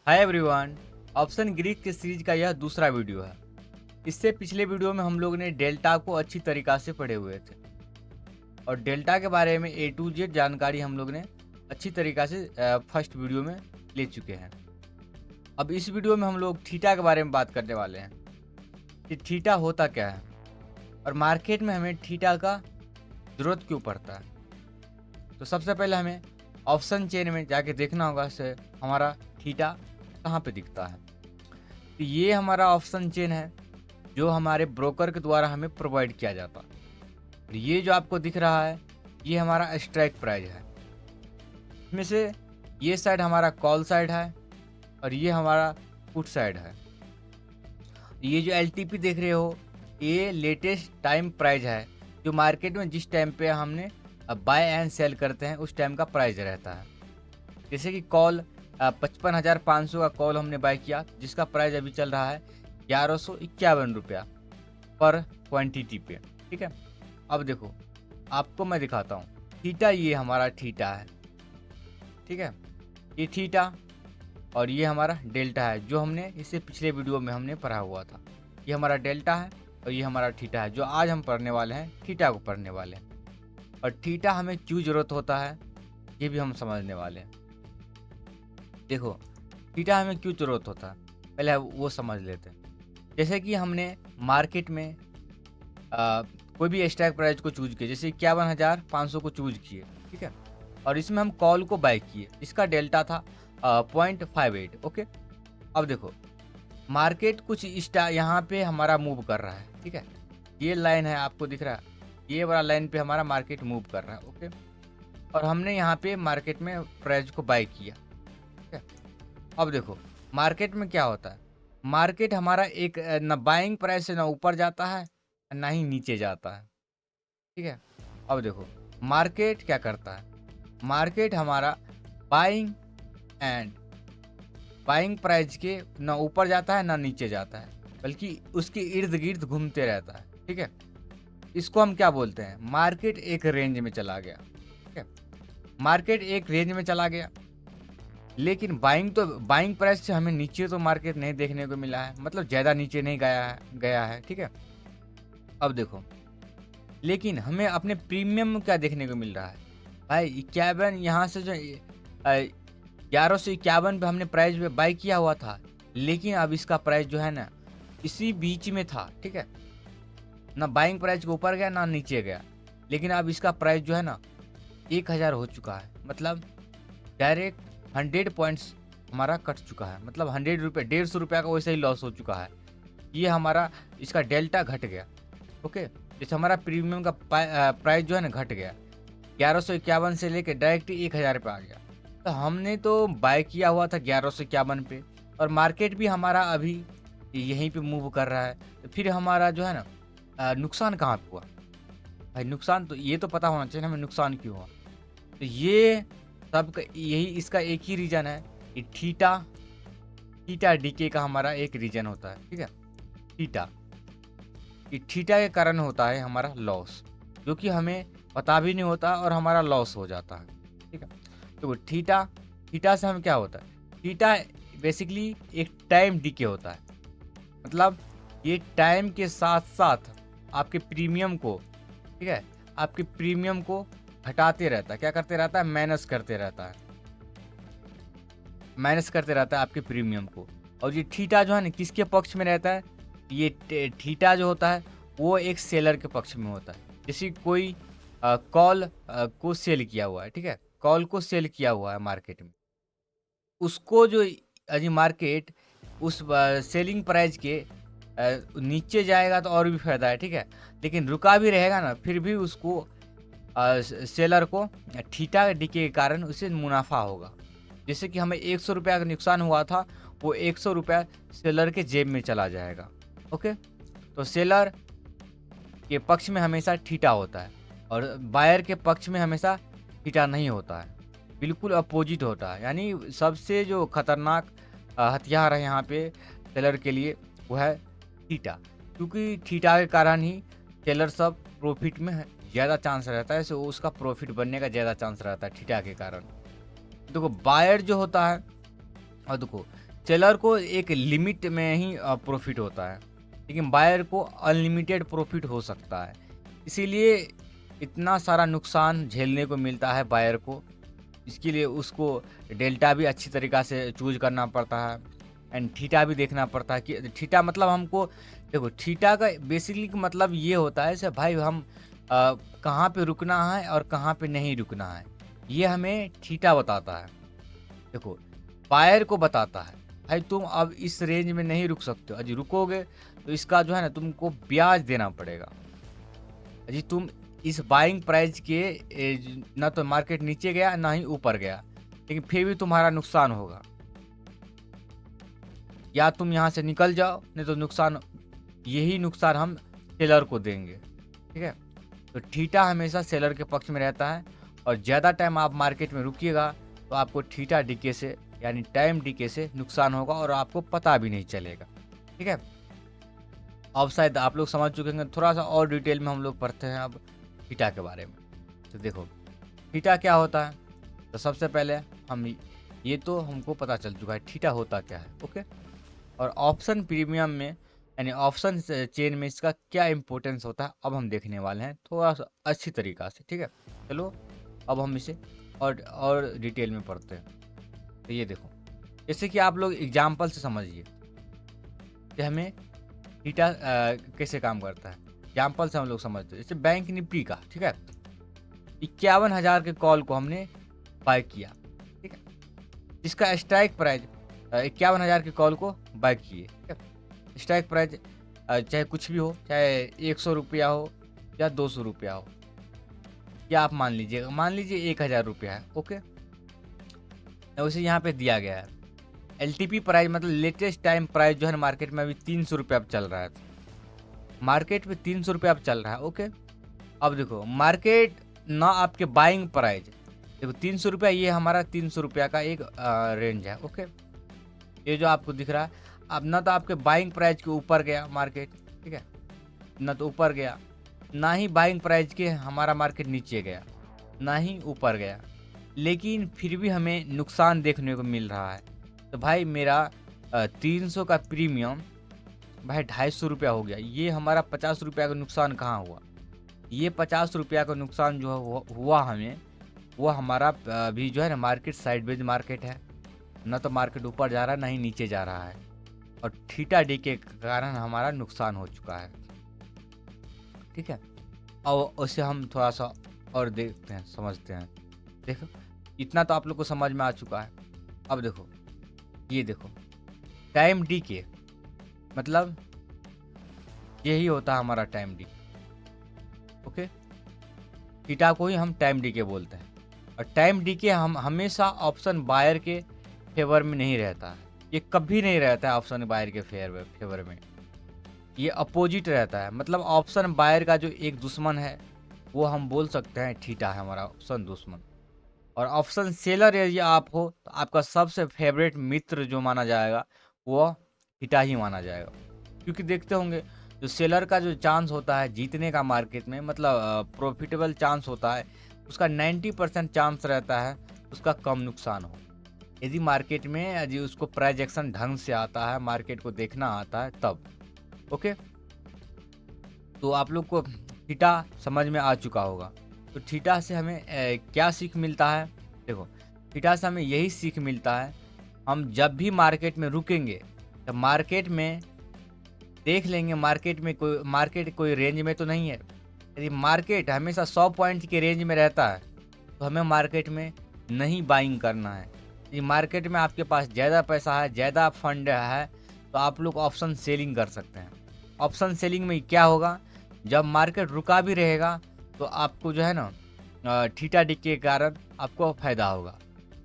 Hi everyone. Option Greek के series का यह दूसरा वीडियो है। इससे पिछले वीडियो में हम लोग ने डेल्टा को अच्छी तरीक़ा से पढ़े हुए थे और डेल्टा के बारे में ए टू जेड जानकारी हम लोग ने अच्छी तरीक़ा से फर्स्ट वीडियो में ले चुके हैं। अब इस वीडियो में हम लोग थीटा के बारे में बात करने वाले हैं कि थीटा होता क्या है और मार्केट में हमें थीटा का ज़रूरत क्यों पड़ता है। तो सबसे पहले हमें ऑप्शन चेन में जाके देखना होगा से हमारा थीटा कहाँ पे दिखता है। तो ये हमारा ऑप्शन चेन है जो हमारे ब्रोकर के द्वारा हमें प्रोवाइड किया जाता है। और ये जो आपको दिख रहा है ये हमारा स्ट्राइक प्राइस है। इसमें से ये साइड हमारा कॉल साइड है और ये हमारा पुट साइड है। ये जो एलटीपी देख रहे हो ये लेटेस्ट टाइम प्राइस है जो मार्केट में जिस टाइम पे हमने बाय एंड सेल करते हैं उस टाइम का प्राइस रहता है। जैसे कि कॉल 55,500 का कॉल हमने बाय किया जिसका प्राइस अभी चल रहा है 1151 रुपया पर क्वांटिटी पे। ठीक है, अब देखो आपको मैं दिखाता हूँ थीटा। ये हमारा थीटा है, ठीक है, ये थीटा और ये हमारा डेल्टा है जो हमने इससे पिछले वीडियो में हमने पढ़ा हुआ था। ये हमारा डेल्टा है और ये हमारा थीटा है। जो आज हम पढ़ने वाले हैं थीटा को पढ़ने वाले हैं और थीटा हमें क्यों ज़रूरत होता है ये भी हम समझने वाले हैं। देखो थीटा हमें क्यों ज़रूरत होता है पहले वो समझ लेते हैं। जैसे कि हमने मार्केट में कोई भी स्ट्राइक प्राइस को चूज किया, जैसे 51,500 को चूज किए, ठीक है, और इसमें हम कॉल को बाय किए। इसका डेल्टा था 0.58। ओके, अब देखो मार्केट कुछ यहाँ पे हमारा मूव कर रहा है, ठीक है, ये लाइन है आपको दिख रहा है, ये वाला लाइन पे हमारा मार्केट मूव कर रहा है। ओके, और हमने यहाँ पे मार्केट में प्राइस को बाय किया। ठीक है, अब देखो मार्केट में क्या होता है, मार्केट हमारा एक न बाइंग प्राइस से ना ऊपर जाता है ना ही नीचे जाता है। ठीक है, अब देखो मार्केट क्या करता है, मार्केट हमारा बाइंग एंड बाइंग प्राइस के ना ऊपर जाता है ना नीचे जाता है बल्कि उसके इर्द गिर्द घूमते रहता है। ठीक है, इसको हम क्या बोलते हैं, मार्केट एक रेंज में चला गया। ठीक है, मार्केट एक रेंज में चला गया लेकिन बाइंग प्राइस से हमें नीचे तो मार्केट नहीं देखने को मिला है, मतलब ज़्यादा नीचे नहीं गया है। ठीक है, अब देखो लेकिन हमें अपने प्रीमियम क्या देखने को मिल रहा है भाई, 51 यहाँ से जो 1151 पे हमने प्राइस पे बाई किया हुआ था लेकिन अब इसका प्राइस जो है ना इसी बीच में था। ठीक है, ना बाइंग प्राइस के ऊपर गया ना नीचे गया, लेकिन अब इसका प्राइस जो है ना 1000 हो चुका है, मतलब डायरेक्ट 100 पॉइंट्स हमारा कट चुका है, मतलब 100 रुपये 150 रुपये का वैसे ही लॉस हो चुका है। ये हमारा इसका डेल्टा घट गया। ओके, जैसे हमारा प्रीमियम का प्राइस जो है ना घट गया, 1151 से लेके डायरेक्ट 1000 पे आ गया। तो हमने तो बाय किया हुआ था 1151 पे और मार्केट भी हमारा अभी यहीं पे मूव कर रहा है, तो फिर हमारा जो है ना नुकसान कहाँ पे हुआ भाई, नुकसान तो ये तो पता होना चाहिए हमें नुकसान क्यों हुआ। तो ये सब यही इसका एक ही रीज़न है कि थीटा डीके का हमारा एक रीज़न होता है। ठीक है, थीटा के कारण होता है हमारा लॉस, जो कि हमें पता भी नहीं होता और हमारा लॉस हो जाता है। ठीक है, तो थीटा से हम क्या होता है, थीटा बेसिकली एक टाइम डीके होता है, मतलब ये टाइम के साथ साथ आपके प्रीमियम को, ठीक है, आपके प्रीमियम को घटाते रहता है। क्या करते रहता है, माइनस करते रहता है आपके प्रीमियम को। और ये थीटा जो है ना किसके पक्ष में रहता है, ये थीटा जो होता है वो एक सेलर के पक्ष में होता है। जैसे कोई कॉल को सेल किया हुआ है, ठीक है, कॉल को सेल किया हुआ है मार्केट में, उसको जो अजी मार्केट उस सेलिंग प्राइस के नीचे जाएगा तो और भी फायदा है। ठीक है, लेकिन रुका भी रहेगा ना फिर भी उसको सेलर को थीटा डीके के कारण उसे मुनाफा होगा। जैसे कि हमें 100 रुपया का नुकसान हुआ था, वो 100 रुपया सेलर के जेब में चला जाएगा। ओके, तो सेलर के पक्ष में हमेशा थीटा होता है और बायर के पक्ष में हमेशा थीटा नहीं होता है, बिल्कुल अपोजिट होता है। यानी सबसे जो खतरनाक हथियार है यहाँ पे सेलर के लिए वो है थीटा, क्योंकि थीटा के कारण ही सेलर सब प्रॉफिट में ज़्यादा चांस रहता है, सो उसका प्रॉफिट बनने का ज़्यादा चांस रहता है थीटा के कारण। देखो बायर जो होता है, और देखो सेलर को एक लिमिट में ही प्रॉफिट होता है, लेकिन बायर को अनलिमिटेड प्रॉफिट हो सकता है। इसीलिए इतना सारा नुकसान झेलने को मिलता है बायर को। इसके लिए उसको डेल्टा भी अच्छी तरीक़ा से चूज़ करना पड़ता है एंड थीटा भी देखना पड़ता है कि थीटा मतलब हमको देखो, थीटा का बेसिकली मतलब ये होता है जैसे भाई हम कहाँ पे रुकना है और कहाँ पे नहीं रुकना है, ये हमें थीटा बताता है। देखो, बायर को बताता है भाई तुम अब इस रेंज में नहीं रुक सकते हो, अजी रुकोगे तो इसका जो है ना तुमको ब्याज देना पड़ेगा। अजी तुम इस बाइंग प्राइस के ना तो मार्केट नीचे गया ना ही ऊपर गया, लेकिन फिर भी तुम्हारा नुकसान होगा। या तुम यहाँ से निकल जाओ, नहीं तो नुकसान, यही नुकसान हम सेलर को देंगे। ठीक है, तो थीटा हमेशा सेलर के पक्ष में रहता है और ज़्यादा टाइम आप मार्केट में रुकिएगा तो आपको थीटा डीके से यानी टाइम डीके से नुकसान होगा और आपको पता भी नहीं चलेगा। ठीक है, अब शायद आप लोग समझ चुके हैं। थोड़ा सा और डिटेल में हम लोग पढ़ते हैं अब थीटा के बारे में। तो देखो थीटा क्या होता है, तो सबसे पहले हम ये तो हमको पता चल चुका है थीटा होता क्या है। ओके, और ऑप्शन प्रीमियम में यानी ऑप्शन चेन में इसका क्या इंपॉर्टेंस होता है अब हम देखने वाले हैं थोड़ा सा अच्छी तरीक़ा से। ठीक है, चलो अब हम इसे और डिटेल में पढ़ते हैं। तो ये देखो, जैसे कि आप लोग एग्जाम्पल से समझिए कि हमें थीटा कैसे काम करता है। एग्जाम्पल से हम लोग समझते हैं, जैसे बैंक निफ्टी का। ठीक है, 51,000 के कॉल को हमने बाय किया। ठीक है, इसका स्ट्राइक प्राइस 51,000 के कॉल को बाय किए। ठीक है, स्ट्राइक प्राइस चाहे कुछ भी हो, चाहे 100 रुपया हो या 200 रुपया हो, या आप मान लीजिए 1,000 रुपया है। ओके, उसे यहाँ पे दिया गया है एलटीपी प्राइस मतलब लेटेस्ट टाइम प्राइस जो है मार्केट में अभी 300 रुपये अब चल रहा है। मार्केट में 300 रुपये अब चल रहा है। ओके, अब देखो मार्केट ना आपके बाइंग प्राइस, देखो 300 रुपया, ये हमारा 300 रुपया का एक रेंज है। ओके, ये जो आपको दिख रहा है, अब ना तो आपके बाइंग प्राइस के ऊपर गया मार्केट, ठीक है, ना तो ऊपर गया, ना ही बाइंग प्राइस के हमारा मार्केट नीचे गया, ना ही ऊपर गया, लेकिन फिर भी हमें नुकसान देखने को मिल रहा है। तो भाई मेरा 300 का प्रीमियम भाई 250 रुपया हो गया। ये हमारा 50 रुपया का नुकसान कहाँ हुआ? ये 50 रुपया का नुकसान जो हुआ हमें, वो हमारा अभी जो है ना मार्केट साइडवेज मार्केट है, ना तो मार्केट ऊपर जा रहा है ना ही नीचे जा रहा है, और थीटा डी के कारण हमारा नुकसान हो चुका है। ठीक है, और उसे हम थोड़ा सा और देखते हैं, समझते हैं। देखो इतना तो आप लोग को समझ में आ चुका है। अब देखो, ये देखो टाइम डी के मतलब यही होता है हमारा टाइम डी। ओके, थीटा को ही हम टाइम डी के बोलते हैं, और टाइम डी के हम हमेशा ऑप्शन बायर के फेवर में नहीं रहता है। ये कभी नहीं रहता है ऑप्शन बायर के फेवर में, ये अपोजिट रहता है। मतलब ऑप्शन बायर का जो एक दुश्मन है वो हम बोल सकते हैं थीटा है हमारा ऑप्शन दुश्मन, और ऑप्शन सेलर यदि आप हो तो आपका सबसे फेवरेट मित्र जो माना जाएगा वो थीटा ही माना जाएगा। क्योंकि देखते होंगे जो सेलर का जो चांस होता है जीतने का मार्केट में, मतलब प्रॉफिटेबल चांस होता है, उसका 90% चांस रहता है उसका कम नुकसान हो। यदि मार्केट में यदि उसको प्राइस एक्शन ढंग से आता है, मार्केट को देखना आता है तब। ओके, तो आप लोग को थीटा समझ में आ चुका होगा। तो थीटा से हमें क्या सीख मिलता है? देखो थीटा से हमें यही सीख मिलता है, हम जब भी मार्केट में रुकेंगे तो मार्केट में देख लेंगे मार्केट कोई रेंज में तो नहीं है। यदि मार्केट हमेशा 100 पॉइंट के रेंज में रहता है तो हमें मार्केट में नहीं बाइंग करना है। यदि मार्केट में आपके पास ज़्यादा पैसा है, ज़्यादा फंड है, तो आप लोग ऑप्शन सेलिंग कर सकते हैं। ऑप्शन सेलिंग में क्या होगा, जब मार्केट रुका भी रहेगा तो आपको जो है ना थीटा डी के कारण आपको फ़ायदा होगा।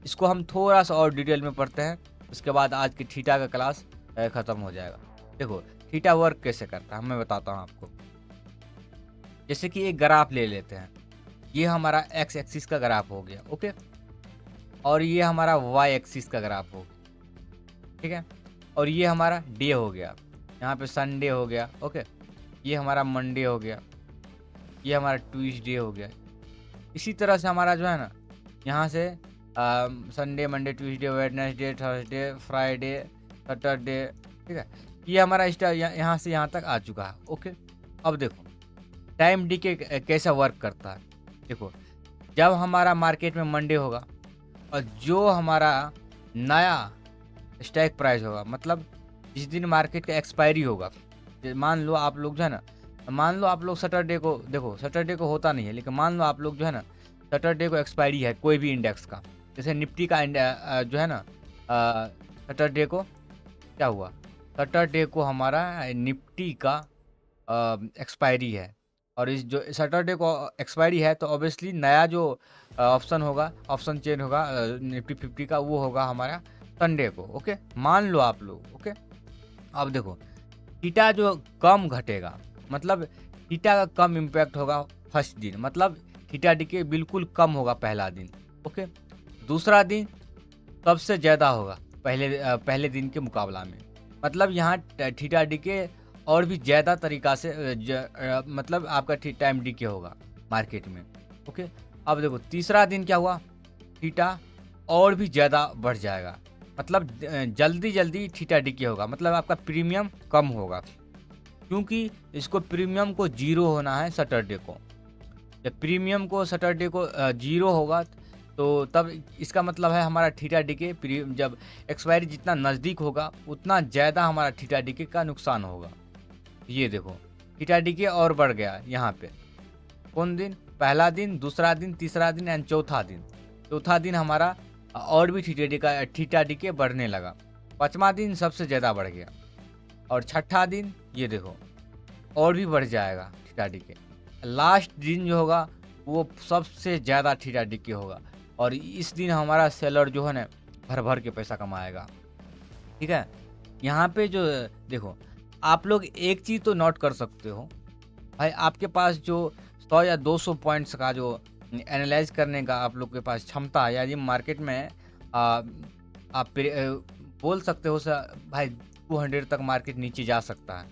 इसको हम थोड़ा सा और डिटेल में पढ़ते हैं, उसके बाद आज की थीटा का क्लास ख़त्म हो जाएगा। देखो थीटा वर्क कैसे करता है मैं बताता हूँ आपको। जैसे कि एक ग्राफ ले लेते हैं, ये हमारा एक्स एक्सिस का ग्राफ हो गया। ओके, और ये हमारा वाई एक्सिस का ग्राफ हो गया। ठीक है, और ये हमारा डे हो गया, यहाँ पे संडे हो गया। ओके, ये हमारा मंडे हो गया, ये हमारा ट्यूसडे हो गया। इसी तरह से हमारा जो है ना यहाँ से Sunday, Monday, Tuesday, Wednesday, Thursday, Friday, Saturday, ठीक है। ये हमारा स्टार यहाँ से यहाँ तक आ चुका है। ओके, अब देखो टाइम डीके कैसा वर्क करता है। देखो, जब हमारा मार्केट में मंडे होगा और जो हमारा नया स्टैक प्राइस होगा, मतलब जिस दिन मार्केट का एक्सपायरी होगा, मान लो आप लोग जो है ना, मान लो आप लोग सैटरडे को, देखो सैटरडे को होता नहीं है, लेकिन मान लो आप लोग जो है ना सैटरडे को एक्सपायरी है कोई भी इंडेक्स का, जैसे निफ्टी का जो है ना सैटरडे को क्या हुआ, सैटरडे को हमारा निफ्टी का एक्सपायरी है, और इस जो सैटरडे को एक्सपायरी है तो ऑब्वियसली नया जो ऑप्शन होगा, ऑप्शन चेंज होगा निफ्टी 50 का, वो होगा हमारा संडे को। ओके, मान लो आप लोग। ओके, अब देखो थीटा जो कम घटेगा, मतलब थीटा का कम इम्पैक्ट होगा फर्स्ट दिन, मतलब थीटा डीके बिल्कुल कम होगा पहला दिन। ओके, दूसरा दिन सबसे ज़्यादा होगा पहले दिन के मुकाबला में, मतलब यहाँ थीटा डीके और भी ज़्यादा तरीक़ा से मतलब आपका टाइम डीके होगा मार्केट में। ओके, अब देखो तीसरा दिन क्या हुआ, थीटा और भी ज़्यादा बढ़ जाएगा, मतलब जल्दी थीटा डीके होगा, मतलब आपका प्रीमियम कम होगा, क्योंकि इसको प्रीमियम को जीरो होना है सैटरडे को। जब प्रीमियम को सैटरडे को जीरो होगा तो तब इसका मतलब है हमारा थीटा डीके जब एक्सपायरी जितना नज़दीक होगा उतना ज़्यादा हमारा थीटा डीके का नुकसान होगा। ये देखो थीटा डीके और बढ़ गया यहाँ पे, कौन दिन, पहला दिन, दूसरा दिन, तीसरा दिन एंड चौथा दिन हमारा और भी थीटा डीके बढ़ने लगा, पाँचवा दिन सबसे ज़्यादा बढ़ गया, और छठा दिन ये देखो और भी बढ़ जाएगा थीटा डीके। लास्ट दिन जो होगा वो सबसे ज़्यादा थीटा डीके होगा, और इस दिन हमारा सेलर जो है ना भर के पैसा कमाएगा। ठीक है, यहाँ पे जो देखो आप लोग एक चीज़ तो नोट कर सकते हो भाई, आपके पास जो 100 या 200 पॉइंट्स का जो एनालाइज करने का आप लोग के पास क्षमता है, यानी मार्केट में आप बोल सकते हो सर भाई 200 तक मार्केट नीचे जा सकता है,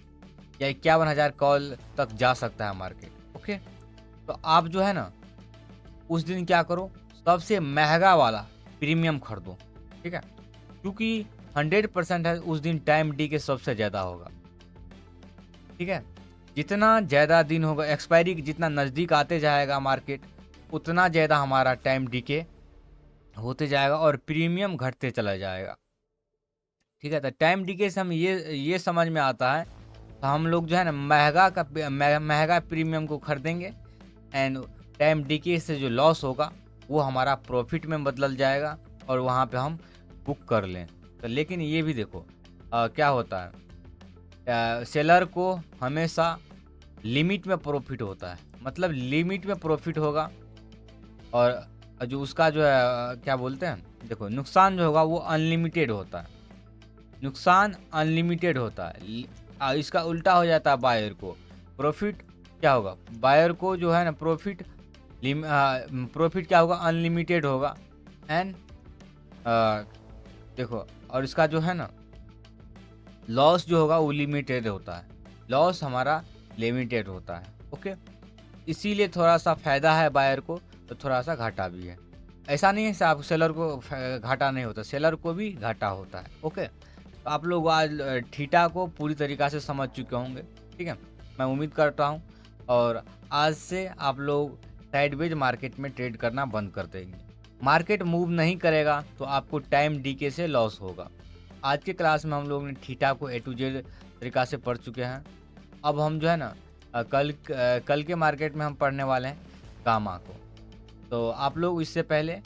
या 51,000 कॉल तक जा सकता है मार्केट। ओके, तो आप जो है ना उस दिन क्या करो, सबसे महंगा वाला प्रीमियम खरीदो। ठीक है, क्योंकि 100% है उस दिन टाइम डीके सबसे ज़्यादा होगा। ठीक है, जितना ज़्यादा दिन होगा, एक्सपायरी जितना नज़दीक आते जाएगा मार्केट, उतना ज़्यादा हमारा टाइम डीके होते जाएगा और प्रीमियम घटते चला जाएगा। ठीक है, तो टाइम डीके से हम ये समझ में आता है, तो हम लोग जो है ना महंगा प्रीमियम को खरीदेंगे, एंड टाइम डीके से जो लॉस होगा वो हमारा प्रॉफिट में बदल जाएगा और वहाँ पे हम बुक कर लें। तो लेकिन ये भी देखो क्या होता है, सेलर को हमेशा लिमिट में प्रॉफिट होता है, मतलब लिमिट में प्रॉफिट होगा, और जो उसका जो है क्या बोलते हैं, देखो नुकसान जो होगा वो अनलिमिटेड होता है, नुकसान अनलिमिटेड होता है। इसका उल्टा हो जाता है बायर को, प्रॉफिट क्या होगा, बायर को जो है ना प्रॉफिट क्या होगा, अनलिमिटेड होगा, एंड देखो और इसका जो है ना लॉस जो होगा वो लिमिटेड होता है, लॉस हमारा लिमिटेड होता है। ओके, इसीलिए थोड़ा सा फ़ायदा है बायर को, तो थोड़ा सा घाटा भी है। ऐसा नहीं है कि आप सेलर को घाटा नहीं होता, सेलर को भी घाटा होता है। ओके, तो आप लोग आज थीटा को पूरी तरीक़ा से समझ चुके होंगे। ठीक है, मैं उम्मीद करता हूँ, और आज से आप लोग साइडवेज मार्केट में ट्रेड करना बंद कर देंगे। मार्केट मूव नहीं करेगा तो आपको टाइम डीके से लॉस होगा। आज के क्लास में हम लोग ने थीटा को A to Z तरीक़ा से पढ़ चुके हैं। अब हम जो है ना कल के मार्केट में हम पढ़ने वाले हैं गामा को। तो आप लोग इससे पहले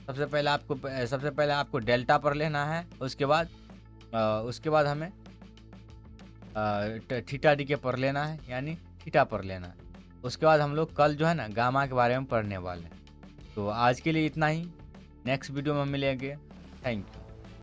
सबसे पहले आपको डेल्टा पर लेना है, उसके बाद हमें थीटा डीके पर लेना है, यानी थीटा पर लेना है। उसके बाद हम लोग कल जो है ना गामा के बारे में पढ़ने वाले हैं। तो आज के लिए इतना ही, नेक्स्ट वीडियो में मिलेंगे। Thank you.